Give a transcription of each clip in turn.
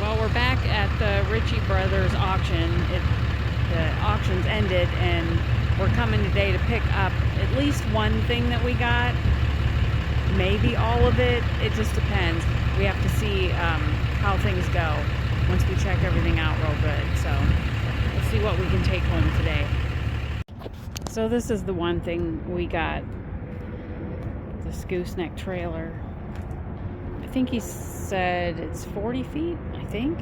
Well, we're back at the Ritchie Brothers auction. The auction's ended, and we're coming today to pick up at least one thing that we got. Maybe all of it. It just depends. We have to see how things go once we check everything out real good. So let's see what we can take home today. So this is the one thing we got. This gooseneck trailer. I think he said it's 40 feet, I think.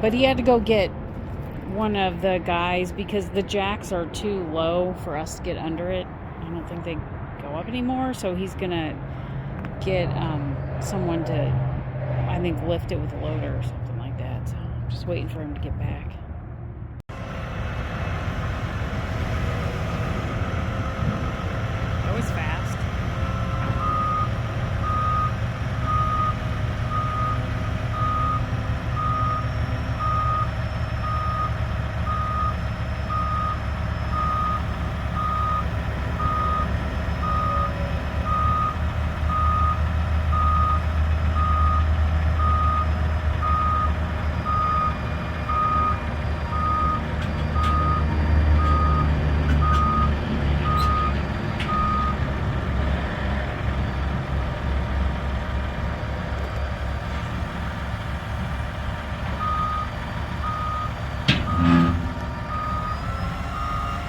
But he had to go get one of the guys because the jacks are too low for us to get under it. I don't think they go up anymore, so he's gonna get someone to, I think, lift it with a loader or something like that. So I'm just waiting for him to get back. That was fast.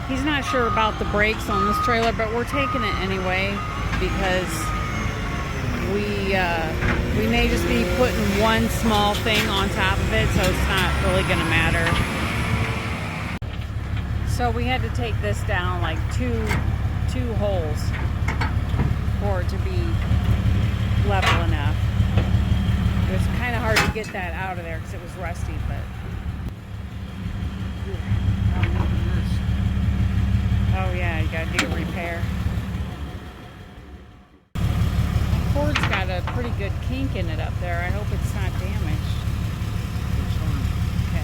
He's not sure about the brakes on this trailer, but we're taking it anyway because we may just be putting one small thing on top of it, so it's not really going to matter. So we had to take this down like two holes for it to be level enough. It was kind of hard to get that out of there because it was rusty, but oh yeah, you gotta do a repair. The cord's got a pretty good kink in it up there. I hope it's not damaged. It's fine. Okay.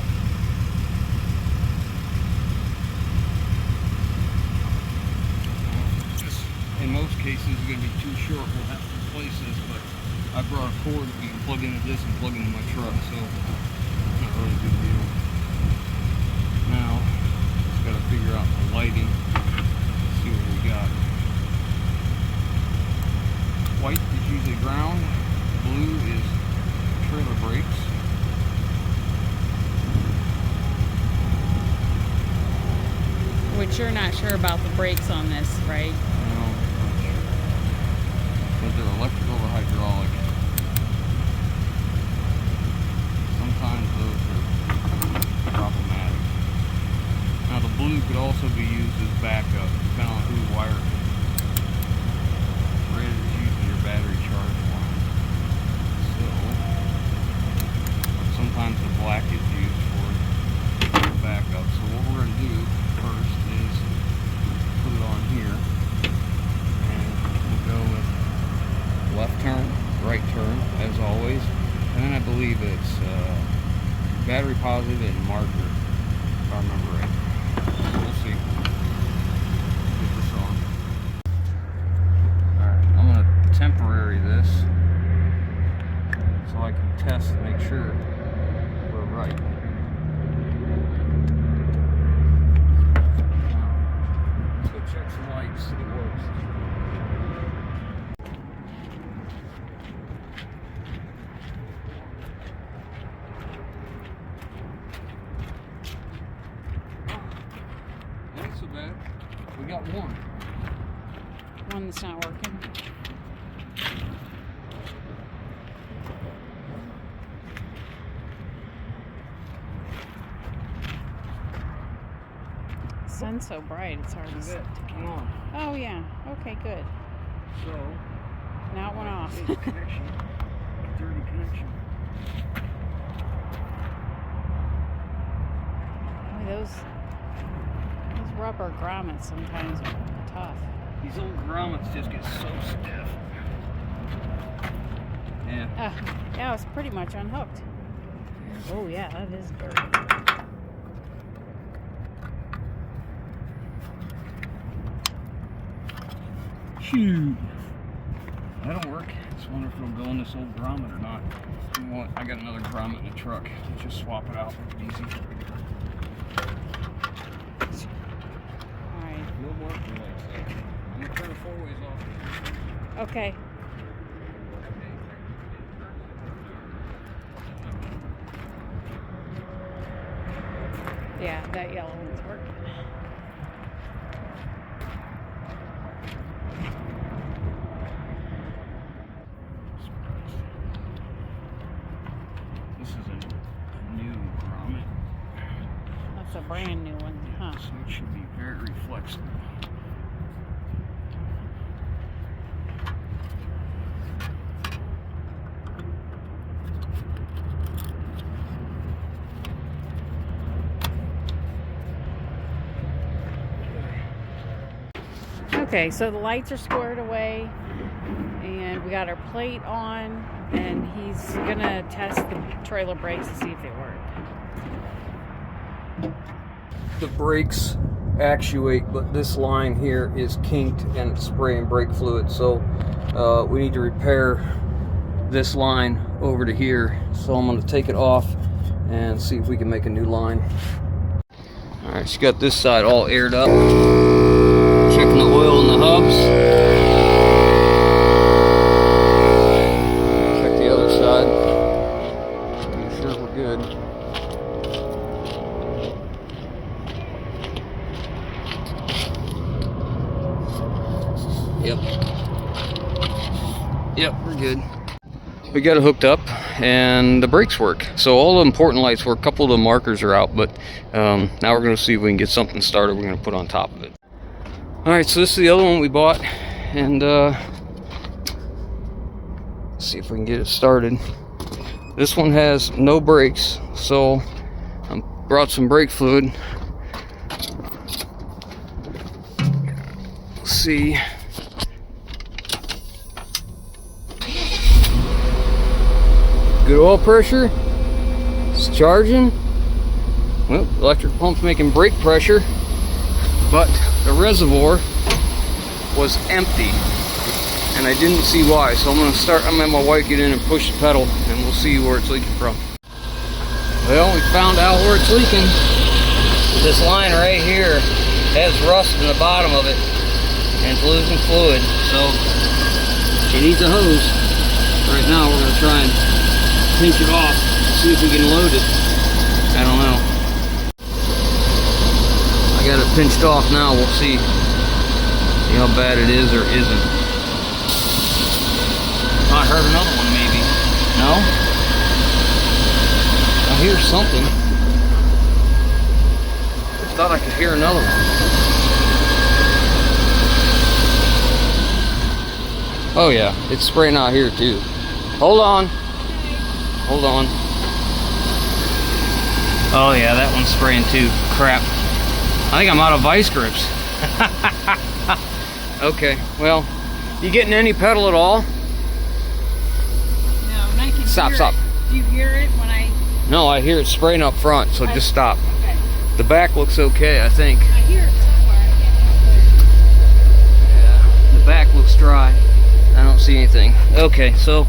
This, in most cases, is going to be too short. We'll have to replace this, but I brought a cord that we can plug into this and plug into my truck, so it's not really a big deal. Now, just got to figure out the lighting. See what we got. White is usually ground, blue is trailer brakes. Which you're not sure about the brakes on this, right? No, not sure. But they're electrical or hydraulic. Sometimes those are problematic. Now the blue could also be used as backup, depending on who wired it. Red is usually your battery charge line. So, sometimes the black is used for backup. So what we're going to do first is put it on here. And we'll go with left turn, right turn, as always. And then I believe it's battery positive and marker, if I remember right. We'll see. Get this on. Alright, I'm going to temporary this so I can test and make sure we're right. Let's go check some lights, see if it works. Not so bad. We got one. One that's not working. The sun's so bright, it's hard to see. Come on. Oh yeah, okay, good. So, Now it went off. connection. Dirty connection. Boy, those rubber grommets sometimes are tough. These old grommets just get so stiff. Yeah. Yeah, it's pretty much unhooked. Oh yeah, that is dirty. Shoot. That'll work. Just wonder if it'll go in this old grommet or not. You know what? I got another grommet in the truck. Let's just swap it out. Make it easy. Alright. No marker lights though. I'm gonna turn the 4-ways off. Okay. Yeah, that yellow one's working. This is a new grommet. That's a brand new one, huh? So it should be very reflexive. Okay, so the lights are squared away and we got our plate on, and he's gonna test the trailer brakes to see if they work. The brakes actuate, but this line here is kinked and it's spraying brake fluid, so we need to repair this line over to here. So I'm going to take it off and see if we can make a new line. Alright, so you got this side all aired up. Checking the oil in the hubs. Check the other side. Make sure we're good. Yep, we're good. We got it hooked up and the brakes work. So all the important lights work. A couple of the markers are out, but now we're going to see if we can get something started we're going to put on top of it. Alright, so this is the other one we bought, and let's see if we can get it started. This one has no brakes, so I brought some brake fluid. Let's see. Good oil pressure. It's charging. Well, electric pump's making brake pressure, but the reservoir was empty, and I didn't see why. So I'm gonna have my wife get in and push the pedal, and we'll see where it's leaking from. Well, we found out where it's leaking. This line right here has rust in the bottom of it, and it's losing fluid, so it needs a hose. Right now, we're gonna try and pinch it off, see if we can load it. I don't know. I got it pinched off now. We'll see how bad it is or isn't. I heard another one maybe. No? I hear something. I thought I could hear another one. Oh yeah, it's spraying out here too. Hold on. Hold on. Oh yeah, that one's spraying too. Crap. I think I'm out of vice grips. Okay, well, you getting any pedal at all? No, and I can Stop. Do you hear it when I... No, I hear it spraying up front, so just stop. Okay. The back looks okay, I think. I hear it somewhere. I can't Yeah, the back looks dry. I don't see anything. Okay, so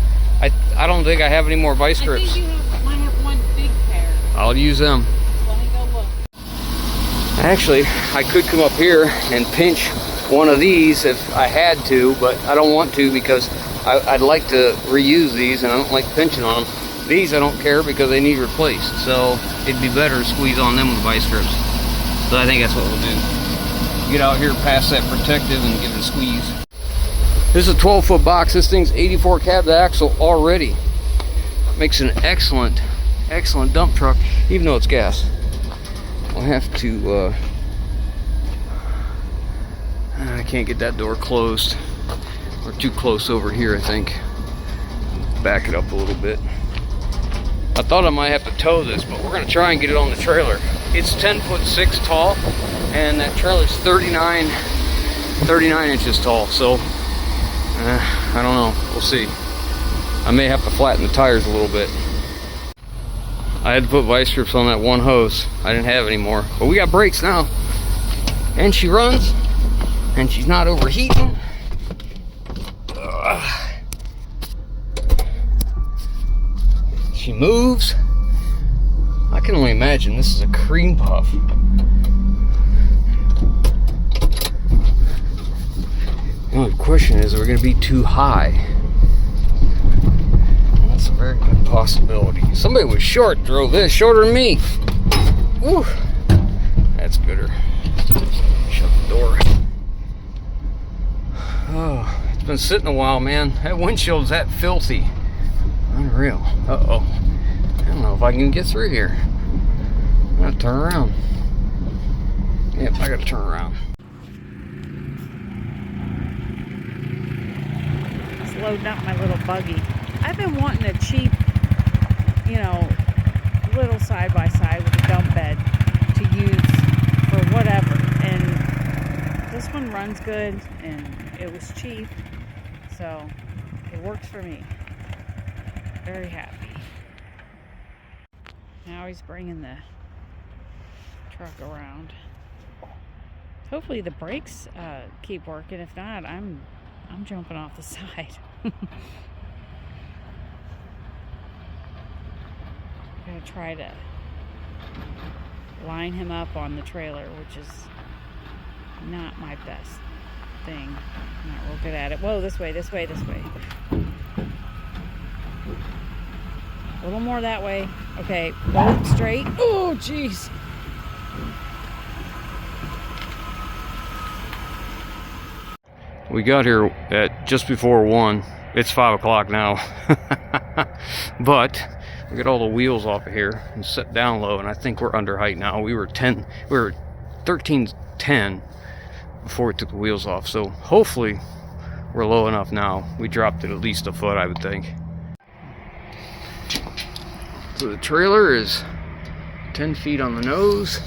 I don't think I have any more vice grips. I think you might have one big pair. I'll use them. Let me go look. Actually, I could come up here and pinch one of these if I had to, but I don't want to because I'd like to reuse these, and I don't like pinching on them. These I don't care because they need replaced, so it'd be better to squeeze on them with vice grips. So I think that's what we'll do. Get out here past that protective and give it a squeeze. This is a 12-foot box. This thing's 84 cab to axle already. Makes an excellent dump truck, even though it's gas. I'll have to, I can't get that door closed. We're too close over here, I think. Back it up a little bit. I thought I might have to tow this, but we're gonna try and get it on the trailer. It's 10'6" tall, and that trailer's 39 inches tall, so I don't know, we'll see. I may have to flatten the tires a little bit. I had to put vice grips on that one hose. I didn't have any more, but we got brakes now. And she runs, and she's not overheating. She moves. I can only imagine this is a cream puff. The only question is, are we going to be too high? That's a very good possibility. Somebody was short drove this, shorter than me. Woo. That's gooder. Shut the door. Oh, it's been sitting a while, man. That windshield's that filthy. Unreal. Uh-oh. I don't know if I can get through here. I'm gonna turn around. Yep, I gotta turn around. Just loading up my little buggy. I've been wanting a cheap, you know, little side-by-side with a dump bed to use for whatever. And this one runs good, and it was cheap, so it works for me. Very happy. Now he's bringing the truck around. Hopefully the brakes keep working. If not, I'm jumping off the side. I'm gonna try to line him up on the trailer, which is not my best thing. I'm not real good at it. Whoa, this way, this way, this way. A little more that way. Okay, both straight. Oh, jeez. We got here at just before 1. It's 5 o'clock now. But we got all the wheels off of here and set down low, and I think we're under height now. We were 1310 before we took the wheels off, so hopefully we're low enough now. We dropped it at least a foot, I would think. So the trailer is 10 feet on the nose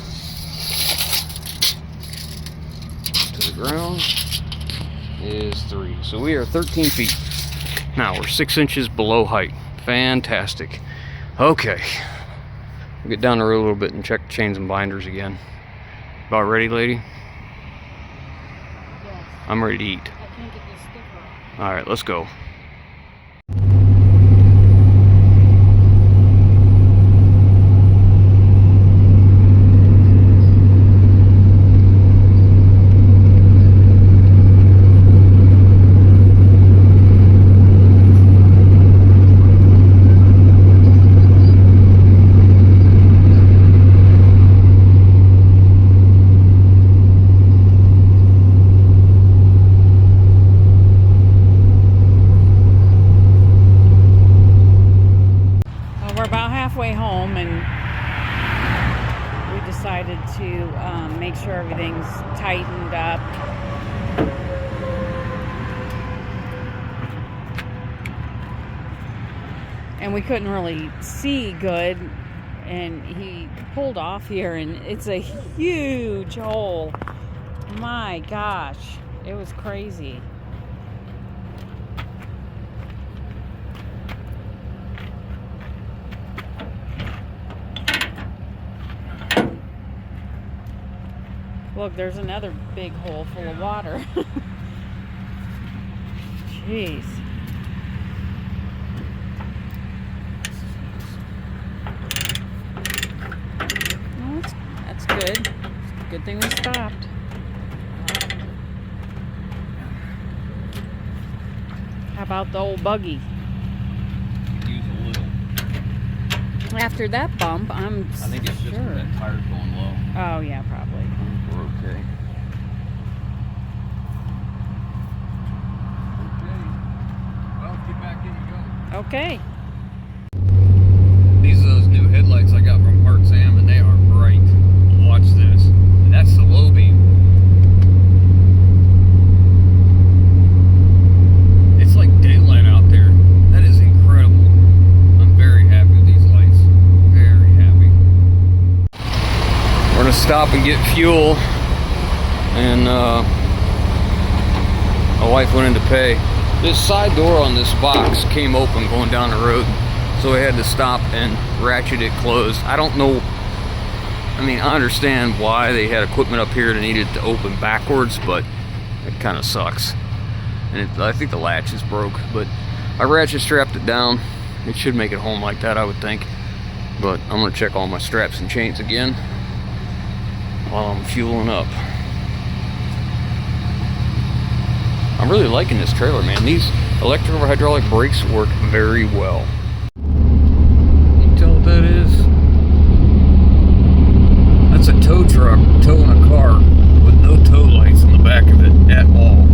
to the ground is 3. So we are 13 feet. Now we're 6 inches below height. Fantastic. Okay. We'll get down the road a little bit and check the chains and binders again. About ready, lady? Yes. I'm ready to eat. I can't get this sticker off. Alright, let's go. Home, and we decided to make sure everything's tightened up. And we couldn't really see good, and he pulled off here, and it's a huge hole. My gosh, it was crazy. Look, there's another big hole full of water. Jeez. Well, that's good. Good thing we stopped. How about the old buggy? Use a little. After that bump, I think it's just sure. that tire's going low. Oh, yeah, probably. We're okay. Well, get back in and go. Okay. These are those new headlights I got from Part Sam, and they are bright. Watch this. And that's the low beam. It's like daylight out there. That is incredible. I'm very happy with these lights. Very happy. We're gonna stop and get fuel, and my wife went in to pay. This side door on this box came open going down the road, so we had to stop and ratchet it closed. I don't know, I mean, I understand why they had equipment up here that needed to open backwards, but it kind of sucks. And I think the latch is broke, but I ratchet strapped it down, It should make it home like that, I would think. But I'm gonna check all my straps and chains again while I'm fueling up. I'm really liking this trailer, man. These electric over hydraulic brakes work very well. Can you tell what that is? That's a tow truck towing a car with no tow lights on the back of it at all.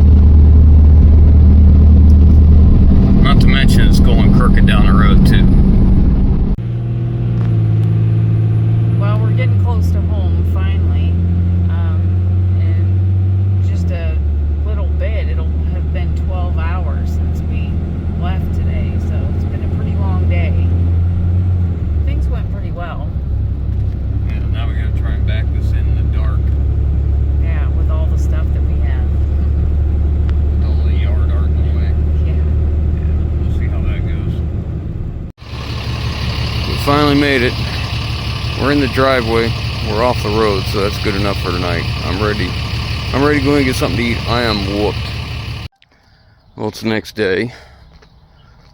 Not to mention it's going crooked down the road too. Well, we're getting close to home finally. In just a little bit, it'll have been 12 hours since we left today, so it's been a pretty long day. Things went pretty well. Yeah, now we gotta try and back this in the dark. Yeah, with all the stuff that we have. With all the yard art in the way. Yeah. We'll see how that goes. We finally made it. We're in the driveway. We're off the road, so that's good enough for tonight. I'm ready. I'm ready to go and get something to eat. I am whooped. Well, it's the next day.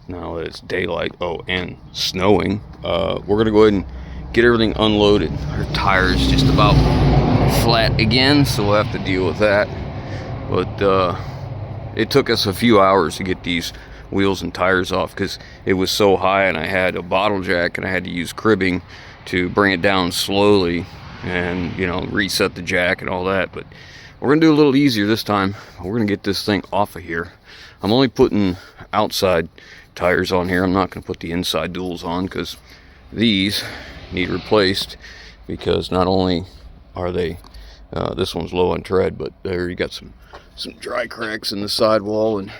Now that it's daylight, and snowing, we're gonna go ahead and get everything unloaded. Our tire's just about flat again, so we'll have to deal with that. But it took us a few hours to get these wheels and tires off because it was so high, and I had a bottle jack and I had to use cribbing to bring it down slowly and, you know, reset the jack and all that. But we're gonna do a little easier this time. We're gonna get this thing off of here. I'm only putting outside tires on here. I'm not gonna put the inside duals on because these need replaced, because not only are they this one's low on tread, but there you got some dry cracks in the sidewall, and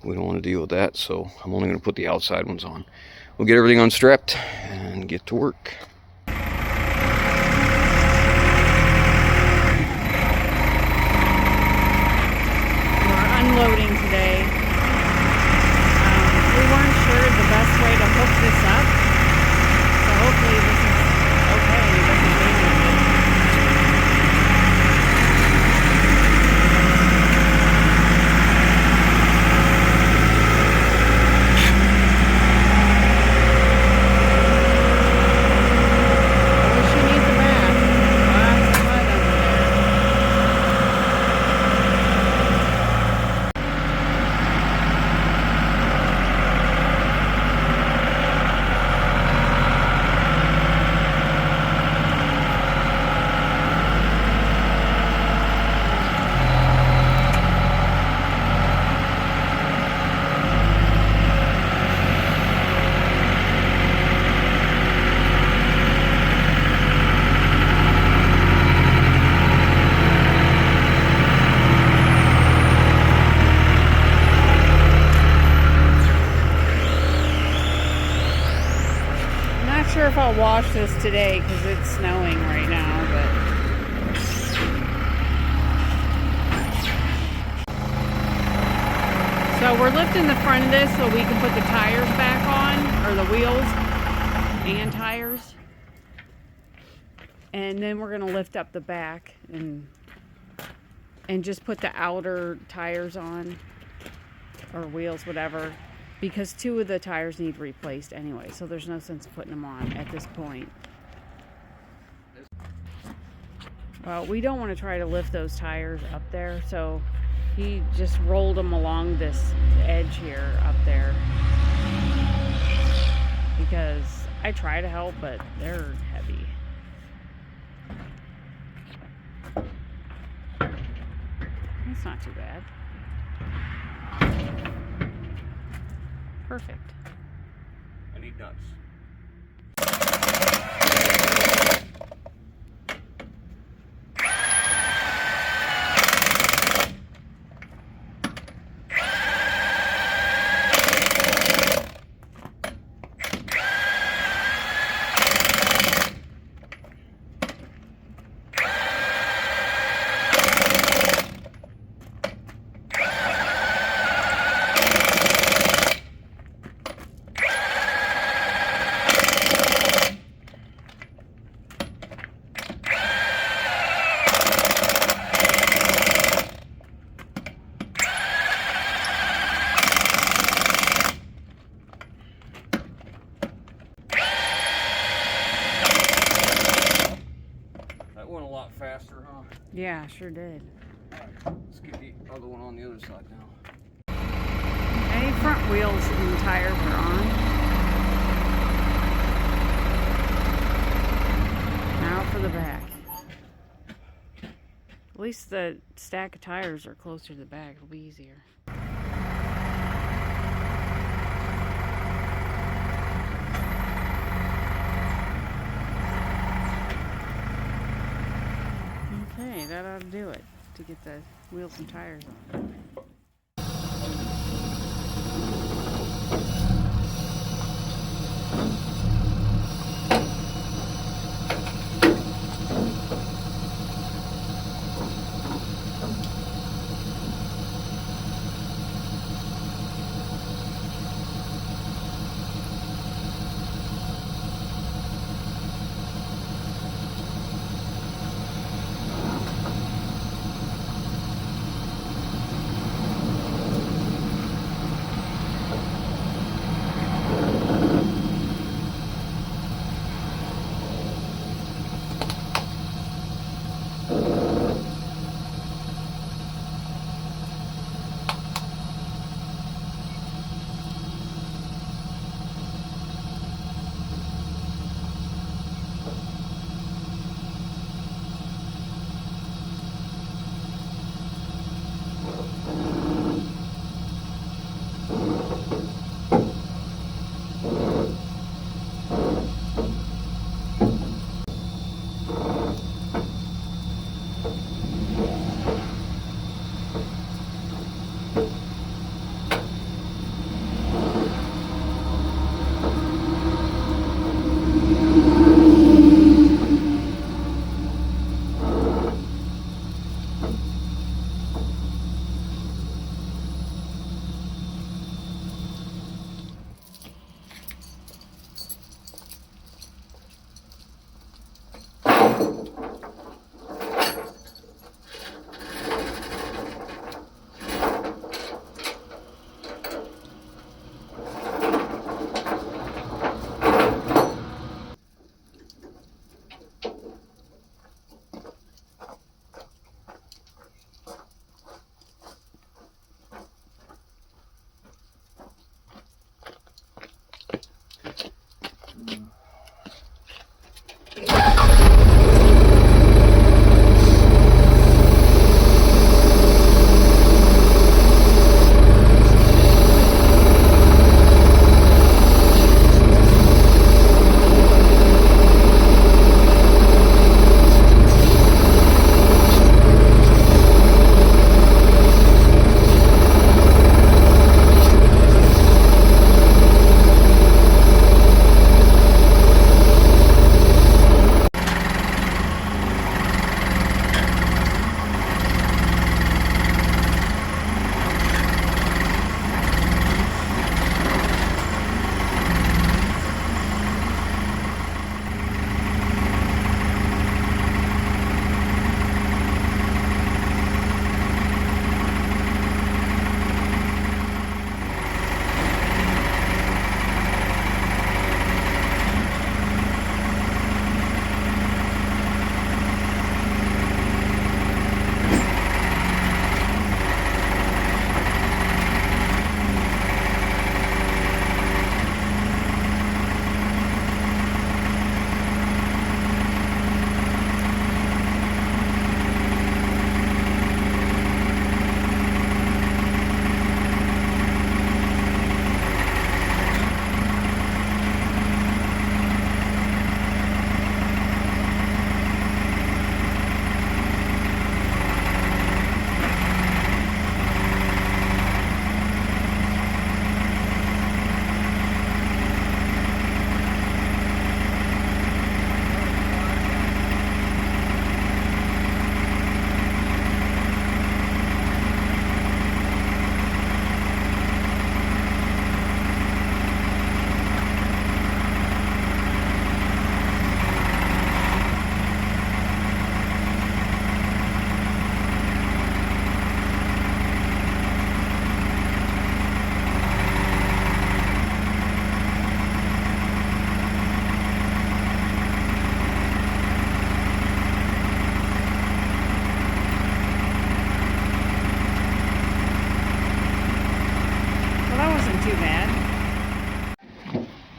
we don't want to deal with that, so I'm only going to put the outside ones on. We'll get everything unstrapped and get to work. We're unloading today. We weren't sure the best way to hook this up, so hopefully this is okay and it doesn't damage it. I wish you need the back. Lots of mud under there. Not sure if I'll wash this today because it's snowing right now, but so we're lifting the front of this so we can put the tires back on, or the wheels and tires, and then we're gonna lift up the back and just put the outer tires on, or wheels, whatever, because 2 of the tires need replaced anyway, so there's no sense putting them on at this point. Well, we don't want to try to lift those tires up there, so he just rolled them along this edge here up there, because I try to help, but they're heavy. That's not too bad. Perfect. I need nuts. faster, huh? Yeah, sure did. Alright, let's get the other one on the other side now. Any front wheels and tires are on. Now for the back. At least the stack of tires are closer to the back. It'll be easier. Okay, that ought to do it to get the wheels and tires on.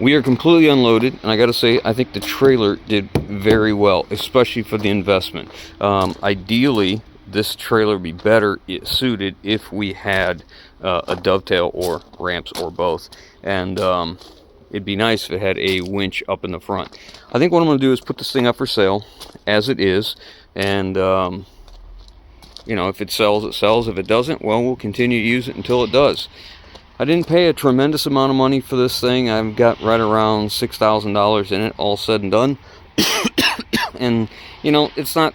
we are completely unloaded, and I gotta say, I think the trailer did very well, especially for the investment. Ideally, this trailer would be better suited if we had a dovetail or ramps or both, and it'd be nice if it had a winch up in the front. I think what I'm gonna do is put this thing up for sale as it is, and you know, if it sells, it sells. If it doesn't, well, we'll continue to use it until it does. I didn't pay a tremendous amount of money for this thing. I've got right around $6,000 in it, all said and done. And you know, it's not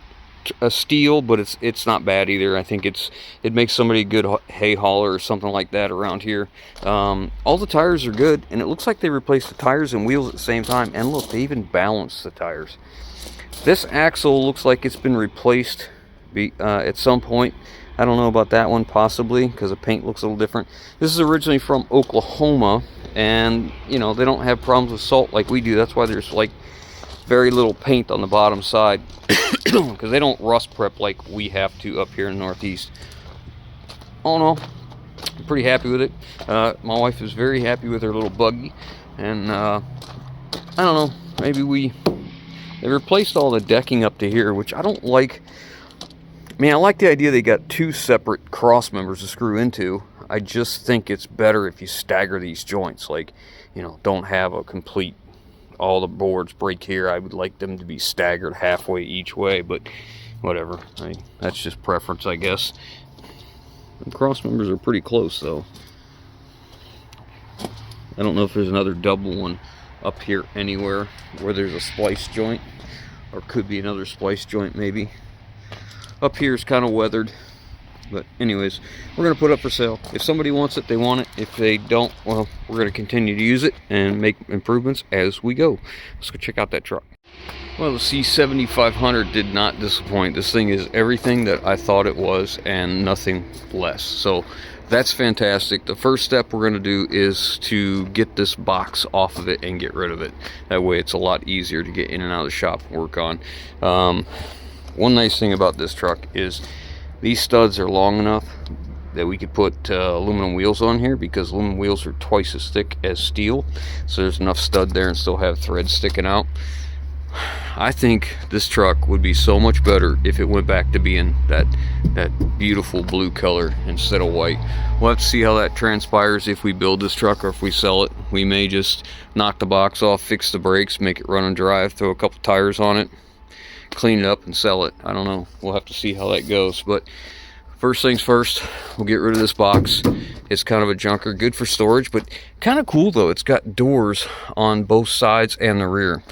a steal, but it's not bad either. I think it makes somebody a good hay hauler or something like that around here. All the tires are good, and it looks like they replaced the tires and wheels at the same time. And look, they even balanced the tires. This axle looks like it's been replaced at some point. I don't know about that one, possibly, because the paint looks a little different. This is originally from Oklahoma, and you know, they don't have problems with salt like we do. That's why there's like very little paint on the bottom side, because they don't rust prep like we have to up here in the Northeast. All in all, I'm pretty happy with it. My wife is very happy with her little buggy, and I don't know, maybe they replaced all the decking up to here, which I don't like. I mean, I like the idea they got two separate cross members to screw into. I just think it's better if you stagger these joints. Like, you know, don't have a complete, all the boards break here. I would like them to be staggered halfway each way, but whatever. That's just preference, I guess. The cross members are pretty close, though. I don't know if there's another double one up here anywhere where there's a splice joint, or could be another splice joint maybe. Up here is kind of weathered, but anyways, we're going to put it up for sale. If somebody wants it, they want it. If they don't, well, we're going to continue to use it and make improvements as we go. Let's go check out that truck. Well, the C7500 did not disappoint. This thing is everything that I thought it was and nothing less. So that's fantastic. The first step we're going to do is to get this box off of it and get rid of it. That way it's a lot easier to get in and out of the shop and work on. One nice thing about this truck is these studs are long enough that we could put aluminum wheels on here, because aluminum wheels are twice as thick as steel. So there's enough stud there and still have threads sticking out. I think this truck would be so much better if it went back to being that beautiful blue color instead of white. We'll have to see how that transpires if we build this truck or if we sell it. We may just knock the box off, fix the brakes, make it run and drive, throw a couple tires on it, clean it up and sell it. I don't know, we'll have to see how that goes. But first things first, we'll get rid of this box. It's kind of a junker, good for storage, but kind of cool though. It's got doors on both sides and the rear.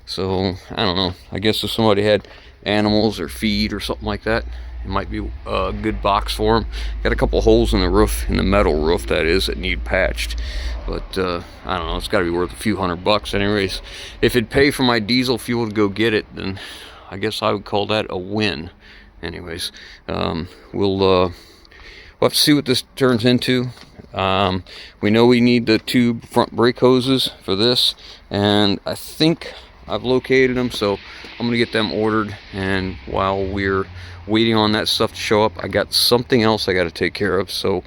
So I don't know, I guess if somebody had animals or feed or something like that, it might be a good box for them. Got a couple holes in the roof, in the metal roof that is, that need patched. But I don't know, it's got to be worth a few $100 anyways. If it'd pay for my diesel fuel to go get it, then I guess I would call that a win. Anyways, we'll have to see what this turns into. We know we need the two front brake hoses for this, and I think I've located them, so I'm gonna get them ordered. And while we're waiting on that stuff to show up, I got something else I got to take care of. So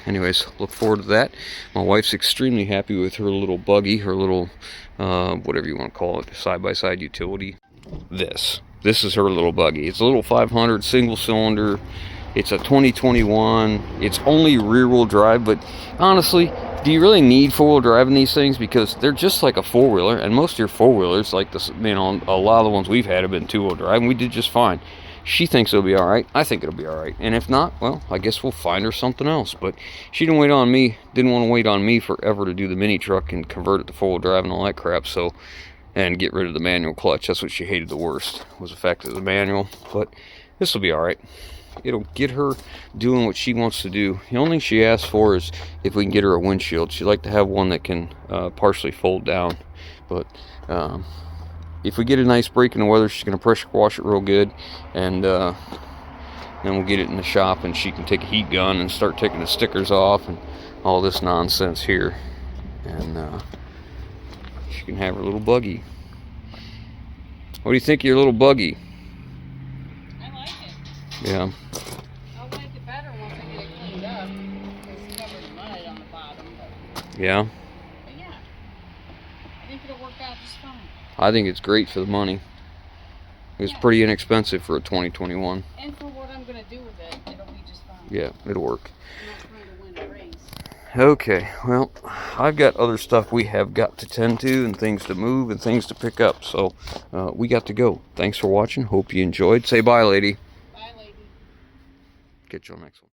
anyways, look forward to that. My wife's extremely happy with her little buggy, her little whatever you want to call it, side-by-side utility. This is her little buggy. It's a little 500 single cylinder. It's a 2021. It's only rear-wheel drive, but honestly, do you really need four-wheel drive in these things? Because they're just like a four-wheeler, and most of your four-wheelers, like this, you know, a lot of the ones we've had have been two-wheel drive, and we did just fine. She thinks it'll be all right. I think it'll be all right. And if not, well, I guess we'll find her something else. But she didn't want to wait on me forever to do the mini truck and convert it to four-wheel drive and all that crap. So, and get rid of the manual clutch. That's what she hated the worst, was the fact that the manual. But this will be all right. It'll get her doing what she wants to do. The only thing she asked for is if we can get her a windshield. She'd like to have one that can partially fold down. But if we get a nice break in the weather, she's going to pressure wash it real good. And then we'll get it in the shop, and she can take a heat gun and start taking the stickers off and all this nonsense here. And she can have her little buggy. What do you think of your little buggy? I like it. Yeah. I'll like it better once I get it cleaned up. It's covered in mud on the bottom. But Yeah. yeah. I think it'll work out just fine. I think it's great for the money. It's pretty inexpensive for a 2021. And for what I'm going to do with it, it'll be just fine. Yeah, it'll work. I'm not trying to win a race. Okay, well, I've got other stuff we have got to tend to and things to move and things to pick up. So we got to go. Thanks for watching. Hope you enjoyed. Say bye, lady. Bye, lady. Catch you on the next one.